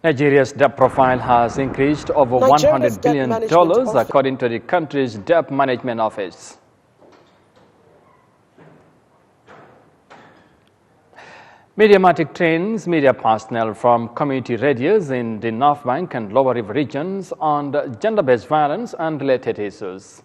Nigeria's debt profile has increased over $100 billion according to the country's debt management office. Mediamatic trains media personnel from community radios in the North Bank and Lower River regions on gender-based violence and related issues.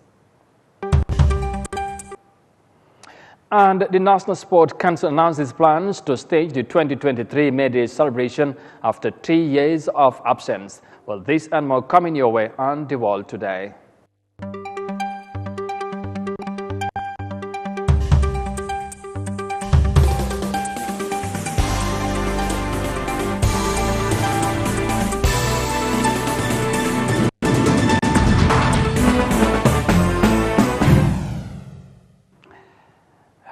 And the National Sport Council announced its plans to stage the 2023 May Day celebration after 3 years of absence. Well, this and more coming your way on The World Today.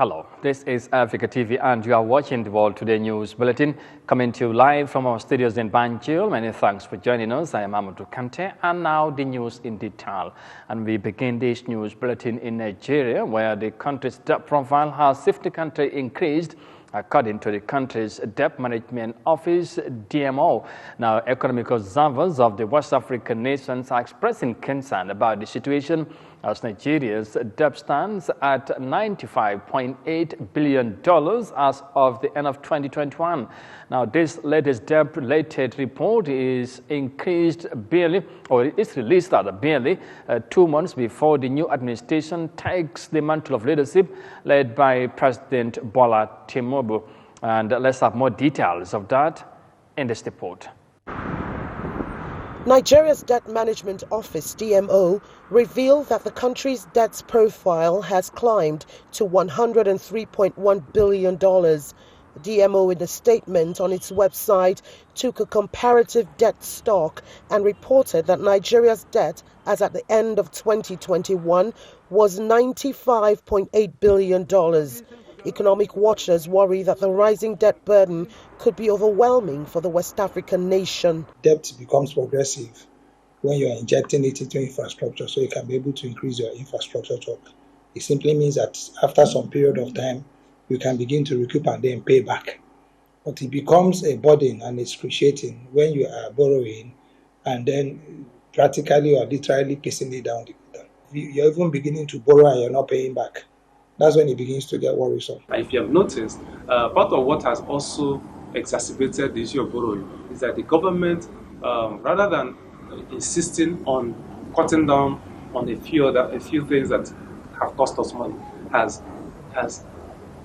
Hello, this is Eyeafrica TV and you are watching the World Today News Bulletin coming to you live from our studios in Banjul. Many thanks for joining us. I am Amadou Kante and now the news in detail. And we begin this news bulletin in Nigeria where the country's debt profile has significantly increased according to the country's debt management office, DMO. Now, economic observers of the West African nations are expressing concern about the situation as Nigeria's debt stands at $95.8 billion as of the end of 2021. Now, this latest debt-related report is released barely 2 months before the new administration takes the mantle of leadership led by President Bola Tinubu. And let's have more details of that in this report. Nigeria's Debt Management Office, DMO, revealed that the country's debt profile has climbed to $103.1 billion. DMO, in a statement on its website, took a comparative debt stock and reported that Nigeria's debt, as at the end of 2021, was $95.8 billion. Economic watchers worry that the rising debt burden could be overwhelming for the West African nation. Debt becomes progressive when you are injecting it into infrastructure, so you can be able to increase your infrastructure stock. It simply means that after some period of time, you can begin to recoup and then pay back. But it becomes a burden and excruciating when you are borrowing and then practically or literally pissing it down. You're even beginning to borrow and you're not paying back. That's when it begins to get worrisome. If you have noticed, part of what has also exacerbated the issue of borrowing is that the government, rather than insisting on cutting down on a few things that have cost us money, has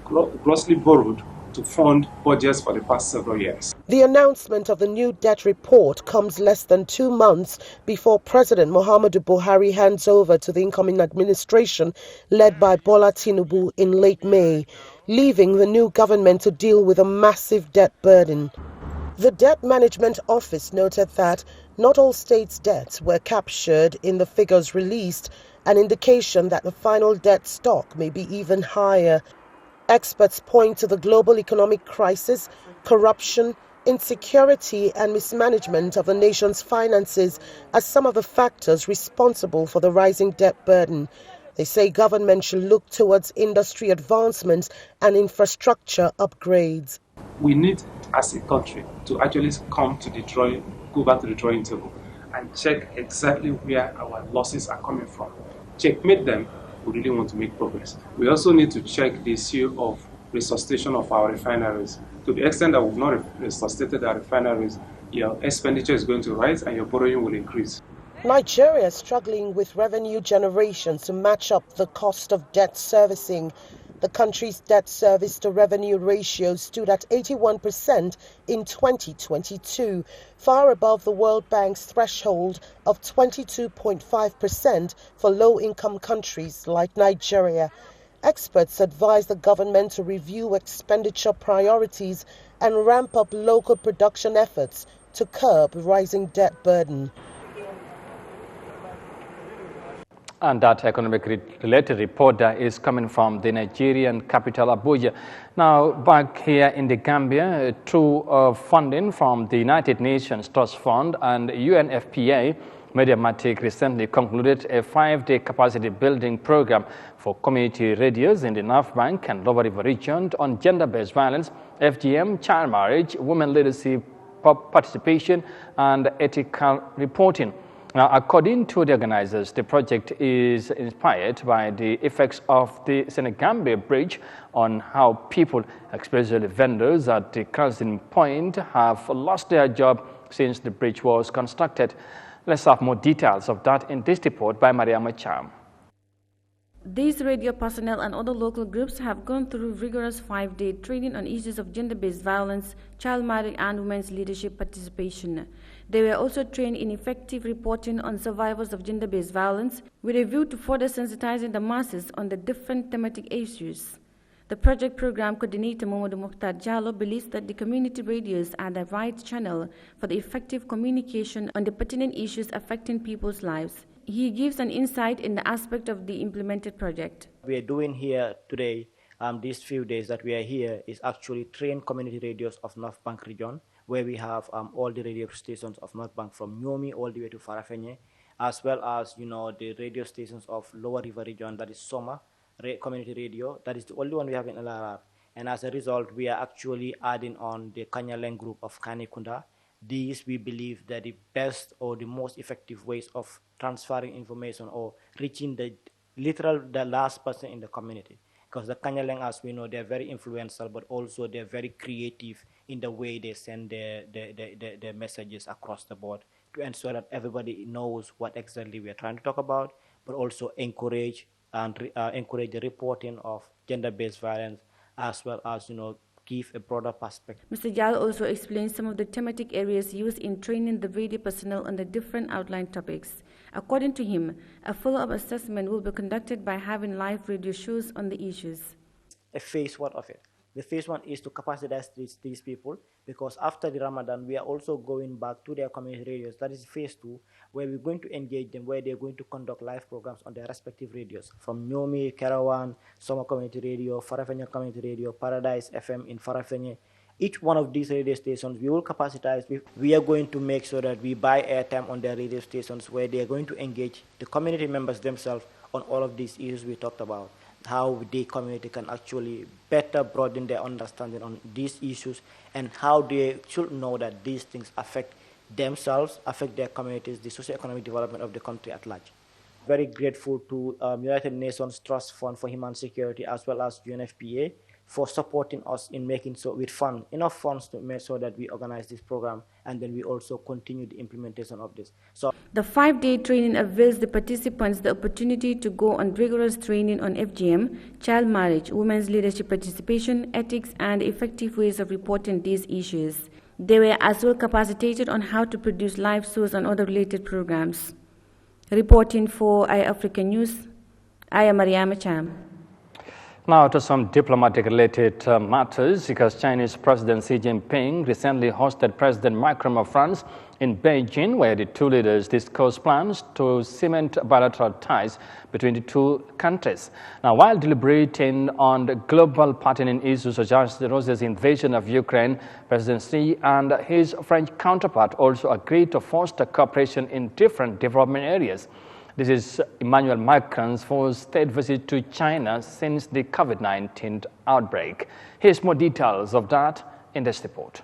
grossly borrowed to fund budgets for the past several years. The announcement of the new debt report comes less than 2 months before President Muhammadu Buhari hands over to the incoming administration led by Bola Tinubu in late May, leaving the new government to deal with a massive debt burden. The Debt Management Office noted that not all states' debts were captured in the figures released, an indication that the final debt stock may be even higher. Experts point to the global economic crisis, corruption, insecurity and mismanagement of the nation's finances as some of the factors responsible for the rising debt burden. They say government should look towards industry advancements and infrastructure upgrades. We need, as a country, to actually go back to the drawing table and check exactly where our losses are coming from. Checkmate them. We really want to make progress. We also need to check the issue of resuscitation of our refineries. To the extent that we've not resuscitated our refineries, your expenditure is going to rise and your borrowing will increase. Nigeria is struggling with revenue generation to match up the cost of debt servicing. The country's debt service to revenue ratio stood at 81% in 2022, far above the World Bank's threshold of 22.5% for low-income countries like Nigeria. Experts advise the government to review expenditure priorities and ramp up local production efforts to curb rising debt burden. And that economic-related report is coming from the Nigerian capital, Abuja. Now, back here in the Gambia, through funding from the United Nations Trust Fund and UNFPA, Mediamatic recently concluded a 5-day capacity building program for community radios in the North Bank and Lower River region on gender-based violence, FGM, child marriage, women leadership, participation and ethical reporting. Now, according to the organizers, the project is inspired by the effects of the Senegambia bridge on how people, especially vendors at the crossing point, have lost their job since the bridge was constructed. Let's have more details of that in this report by Yahya Jammeh. These radio personnel and other local groups have gone through rigorous 5-day training on issues of gender-based violence, child marriage and women's leadership participation. They were also trained in effective reporting on survivors of gender-based violence with a view to further sensitizing the masses on the different thematic issues. The project program coordinator Mamadou Mokhtar Jallo believes that the community radios are the right channel for the effective communication on the pertinent issues affecting people's lives. He gives an insight in the aspect of the implemented project. We are doing here today, these few days that we are here, is actually train community radios of North Bank region, where we have all the radio stations of North Bank from Nyomi all the way to Farafenye, as well as the radio stations of Lower River region, that is Soma community radio. That is the only one we have in LRR. And as a result, we are actually adding on the Kanyaleng group of Kanikunda. These, we believe, that the best or the most effective ways of transferring information or reaching the last person in the community. Because the Kanyaleng, as we know, they're very influential, but also they're very creative in the way they send their messages across the board to ensure that everybody knows what exactly we are trying to talk about, but also encourage the reporting of gender-based violence, as well as give a broader perspective. Mr. Jal also explains some of the thematic areas used in training the radio personnel on the different outlined topics. According to him, a follow-up assessment will be conducted by having live radio shows on the issues. A phase one of it. The phase one is to capacitize these people, because after the Ramadan, we are also going back to their community radios. That is phase two, where we're going to engage them, where they're going to conduct live programs on their respective radios. From Nyomi, Kerawan, Soma Community Radio, Farafenye Community Radio, Paradise FM in Farafenye. Each one of these radio stations, we will capacitize. We are going to make sure that we buy airtime on their radio stations, where they are going to engage the community members themselves on all of these issues we talked about. How the community can actually better broaden their understanding on these issues, and how they should know that these things affect themselves, affect their communities, the socio-economic development of the country at large. Very grateful to United Nations Trust Fund for Human Security, as well as UNFPA, for supporting us in making so with enough funds to make sure that we organize this program, and then we also continue the implementation of this. So the 5-day training avails the participants the opportunity to go on rigorous training on FGM, child marriage, women's leadership participation, ethics, and effective ways of reporting these issues. They were as well capacitated on how to produce live shows and other related programs. Reporting for Eyeafrica News, I am Yahya Jammeh. Now to some diplomatic-related matters, because Chinese President Xi Jinping recently hosted President Macron of France in Beijing, where the two leaders discussed plans to cement bilateral ties between the two countries. Now, while deliberating on the global pertinent issues such as Russia's invasion of Ukraine, President Xi and his French counterpart also agreed to foster cooperation in different development areas. This is Emmanuel Macron's first state visit to China since the COVID-19 outbreak. Here's more details of that in this report.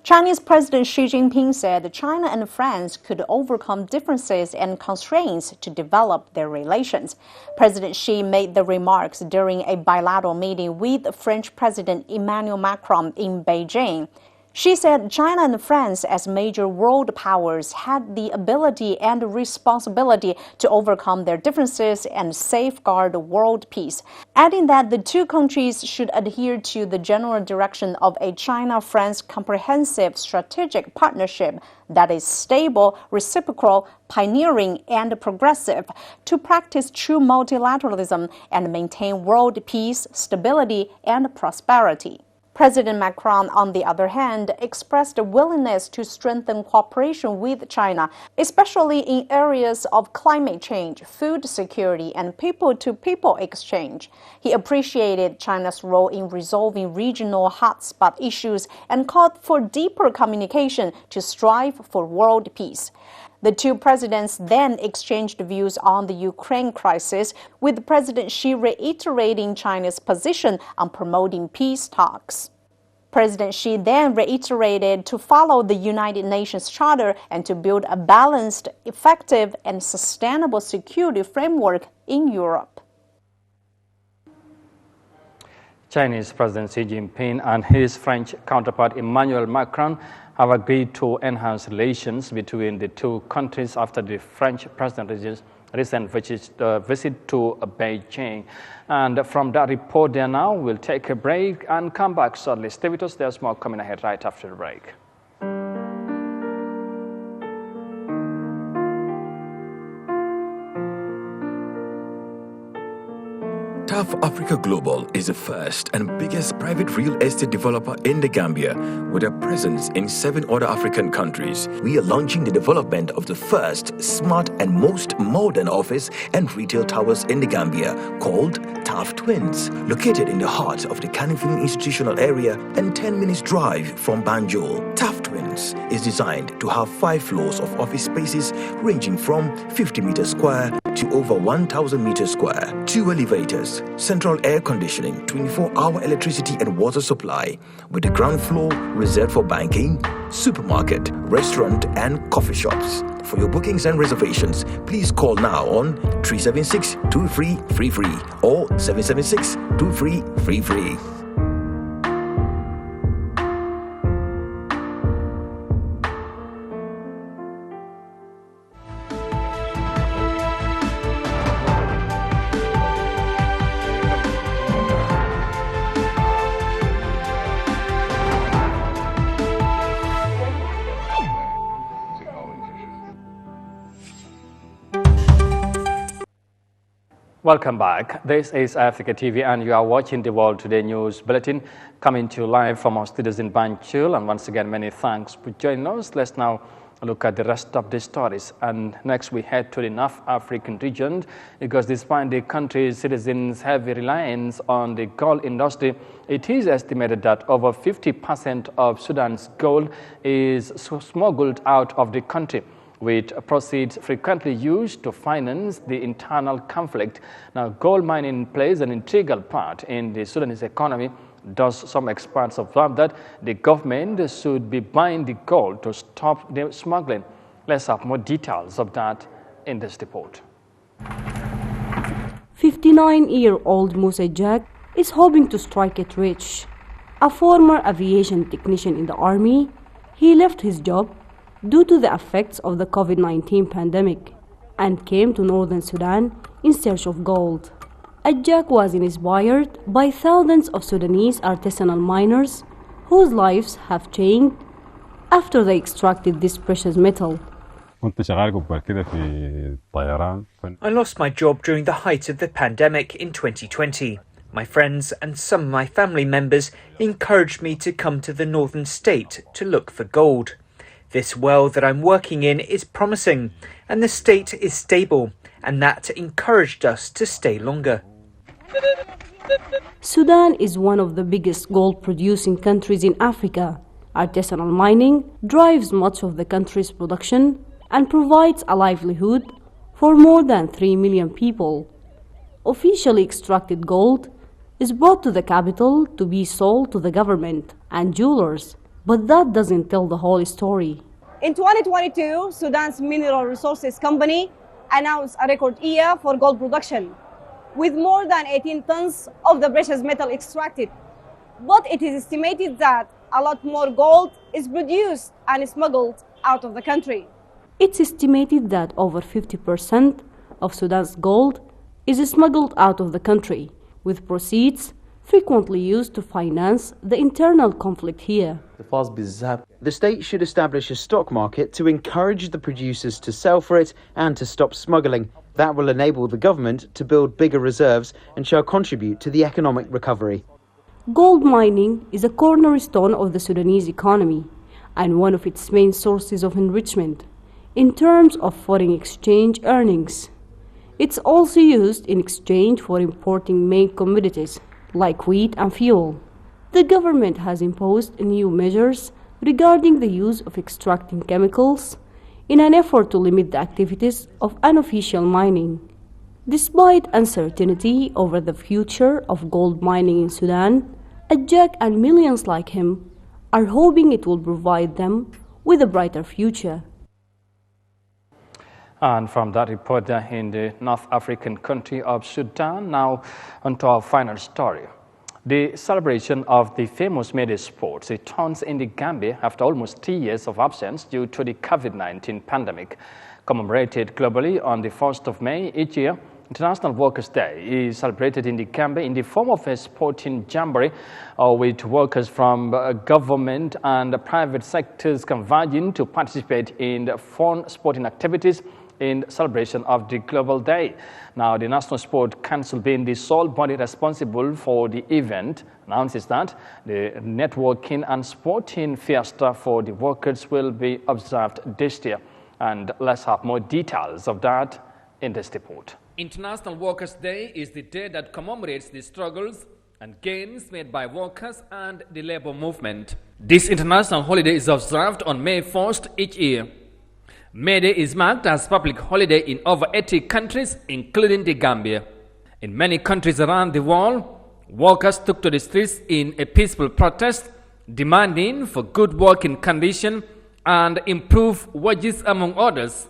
Chinese President Xi Jinping said China and France could overcome differences and constraints to develop their relations. President Xi made the remarks during a bilateral meeting with French President Emmanuel Macron in Beijing. She said China and France, as major world powers, had the ability and responsibility to overcome their differences and safeguard world peace, adding that the two countries should adhere to the general direction of a China-France comprehensive strategic partnership that is stable, reciprocal, pioneering, and progressive, to practice true multilateralism and maintain world peace, stability, and prosperity. President Macron, on the other hand, expressed a willingness to strengthen cooperation with China, especially in areas of climate change, food security, and people-to-people exchange. He appreciated China's role in resolving regional hotspot issues and called for deeper communication to strive for world peace. The two presidents then exchanged views on the Ukraine crisis, with President Xi reiterating China's position on promoting peace talks. President Xi then reiterated to follow the United Nations Charter and to build a balanced, effective, and sustainable security framework in Europe. Chinese President Xi Jinping and his French counterpart Emmanuel Macron have agreed to enhance relations between the two countries after the French president's recent visit to Beijing. And from that report there now, we'll take a break and come back shortly. Stay with us, there's more coming ahead right after the break. Eyeafrica Global is the first and biggest private real estate developer in the Gambia, with a presence in 7 other African countries. We are launching the development of the first smart and most modern office and retail towers in the Gambia, called TAF Twins, located in the heart of the Kanifing institutional area and 10 minutes drive from Banjul. TAF Twins is designed to have 5 floors of office spaces ranging from 50 meters square to over 1,000 meters square, 2 elevators, central air conditioning, 24-hour electricity and water supply, with the ground floor reserved for banking, supermarket, restaurant and coffee shops. For your bookings and reservations, please call now on 376-2333 or 776-2333. Welcome back. This is Eyeafrica TV and you are watching the World Today News Bulletin coming to you live from our studios in Banjul. And once again, many thanks for joining us. Let's now look at the rest of the stories. And next we head to the North African region, because despite the country's citizens' heavy reliance on the gold industry, it is estimated that over 50% of Sudan's gold is smuggled out of the country, with proceeds frequently used to finance the internal conflict. Now, gold mining plays an integral part in the Sudanese economy. Thus, some experts observe that the government should be buying the gold to stop the smuggling. Let's have more details of that in this report. 59-year-old Musa Jack is hoping to strike it rich. A former aviation technician in the army, he left his job due to the effects of the COVID-19 pandemic and came to northern Sudan in search of gold. Ajak was inspired by thousands of Sudanese artisanal miners whose lives have changed after they extracted this precious metal. I lost my job during the height of the pandemic in 2020. My friends and some of my family members encouraged me to come to the northern state to look for gold. This well that I'm working in is promising, and the state is stable, and that encouraged us to stay longer. Sudan is one of the biggest gold-producing countries in Africa. Artisanal mining drives much of the country's production and provides a livelihood for more than 3 million people. Officially extracted gold is brought to the capital to be sold to the government and jewelers. But that doesn't tell the whole story. In 2022, Sudan's Mineral Resources Company announced a record year for gold production, with more than 18 tons of the precious metal extracted. But it is estimated that a lot more gold is produced and smuggled out of the country. It's estimated that over 50% of Sudan's gold is smuggled out of the country, with proceeds frequently used to finance the internal conflict here. The state should establish a stock market to encourage the producers to sell for it and to stop smuggling. That will enable the government to build bigger reserves and shall contribute to the economic recovery. Gold mining is a cornerstone of the Sudanese economy and one of its main sources of enrichment in terms of foreign exchange earnings. It's also used in exchange for importing main commodities like wheat and fuel. The government has imposed new measures regarding the use of extracting chemicals in an effort to limit the activities of unofficial mining. Despite uncertainty over the future of gold mining in Sudan, Jack and millions like him are hoping it will provide them with a brighter future. And from that report in the North African country of Sudan, now onto our final story. The celebration of the famous May Day sports returns in the Gambia after almost 3 years of absence due to the COVID-19 pandemic. Commemorated globally on the 1st of May each year, International Workers' Day is celebrated in the Gambia in the form of a sporting jamboree with workers from government and private sectors converging to participate in fun sporting activities in celebration of the Global Day. Now, the National Sport Council, being the sole body responsible for the event, announces that the networking and sporting fiesta for the workers will be observed this year. And let's have more details of that in this report. International Workers' Day is the day that commemorates the struggles and gains made by workers and the labor movement. This international holiday is observed on May 1st each year. May Day is marked as public holiday in over 80 countries, including the Gambia. In many countries around the world, workers took to the streets in a peaceful protest, demanding for good working conditions and improved wages, among others.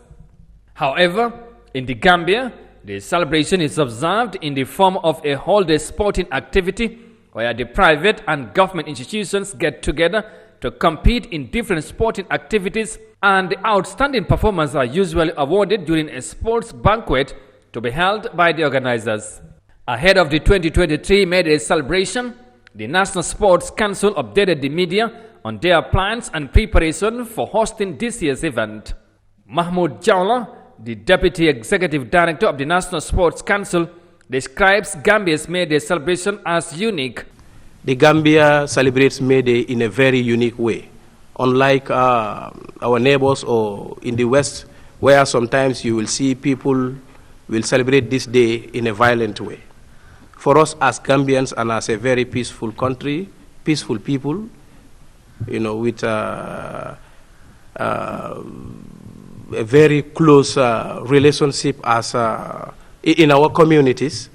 However, in the Gambia, the celebration is observed in the form of a whole-day sporting activity where the private and government institutions get together to compete in different sporting activities, and the outstanding performers are usually awarded during a sports banquet to be held by the organizers. Ahead of the 2023 May Day celebration, the National Sports Council updated the media on their plans and preparation for hosting this year's event. Mahmoud Jawla, the Deputy Executive Director of the National Sports Council, describes Gambia's May Day celebration as unique. The Gambia celebrates May Day in a very unique way. Unlike our neighbors or in the West, where sometimes you will see people will celebrate this day in a violent way. For us as Gambians and as a very peaceful country, peaceful people, you know, with a very close relationship as in our communities,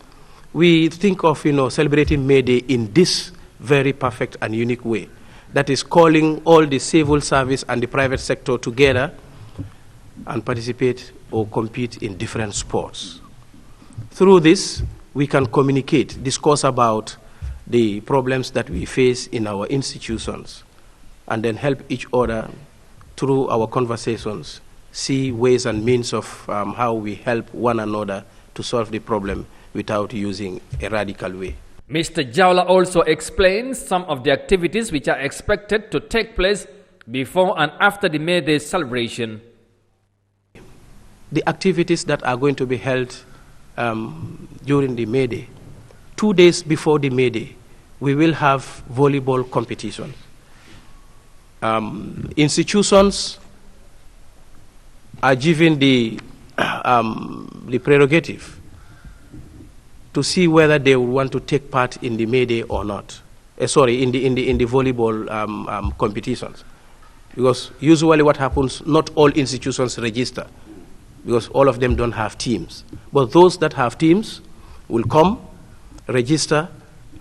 we think of, you know, celebrating May Day in this very perfect and unique way. That is calling all the civil service and the private sector together and participate or compete in different sports. Through this, we can communicate, discuss about the problems that we face in our institutions, and then help each other through our conversations, see ways and means of how we help one another to solve the problem without using a radical way. Mr. Jawla also explains some of the activities which are expected to take place before and after the May Day celebration. The activities that are going to be held during the May Day. 2 days before the May Day, we will have volleyball competition. Institutions are given the prerogative to see whether they will want to take part in the May Day or not. In the volleyball competitions, because usually what happens, not all institutions register, because all of them don't have teams. But those that have teams will come, register,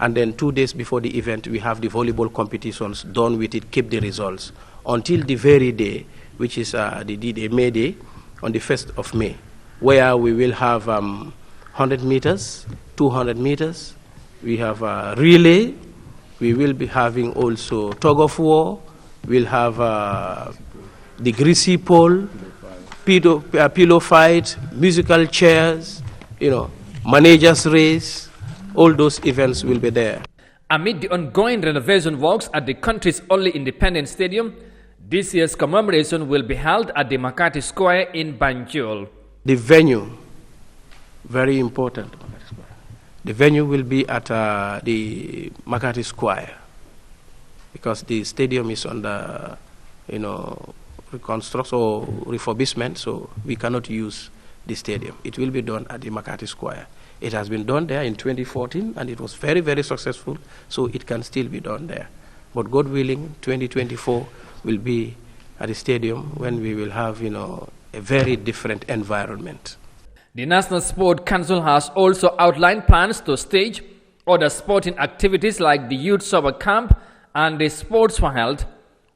and then 2 days before the event, we have the volleyball competitions done with it, keep the results until the very day, which is the May Day, on the 1st of May, where we will have 100 meters, 200 meters, we have a relay, we will be having also tug of war, we'll have the greasy pole, pillow fight, musical chairs, you know, managers race, all those events will be there. Amid the ongoing renovation works at the country's only independent stadium, this year's commemoration will be held at the Makati Square in Banjul. The venue, very important. The venue will be at the Makati Square because the stadium is under, you know, reconstruction or refurbishment, so we cannot use the stadium. It will be done at the Makati Square. It has been done there in 2014 and it was very, very successful, so it can still be done there. But God willing, 2024 will be at the stadium when we will have, you know, a very different environment. The National Sport Council has also outlined plans to stage Other sporting activities like the Youth Summer Camp and the Sports for Health,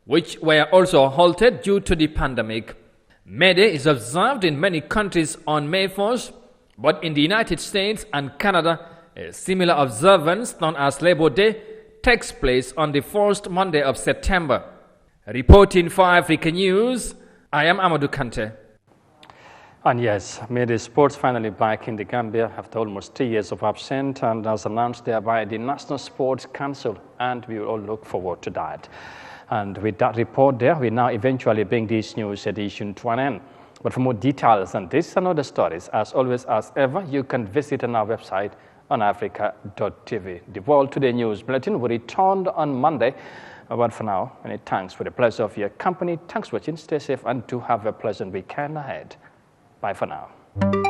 which were also halted due to the pandemic. May Day is observed in many countries on May 1st, but in the United States and Canada, a similar observance known as Labor Day takes place on the first Monday of September. Reporting for Africa News, I am Amadou Kante. And yes, May Day sports finally back in the Gambia after almost 3 years of absence, and as announced there by the National Sports Council, and we will all look forward to that. And with that report there, we now eventually bring this news edition to an end. But for more details on this and other stories, as always, as ever, you can visit on our website on Eyeafrica.tv. The World Today News Bulletin will return on Monday. But for now, many thanks for the pleasure of your company. Thanks for watching. Stay safe and do have a pleasant weekend ahead. Bye for now.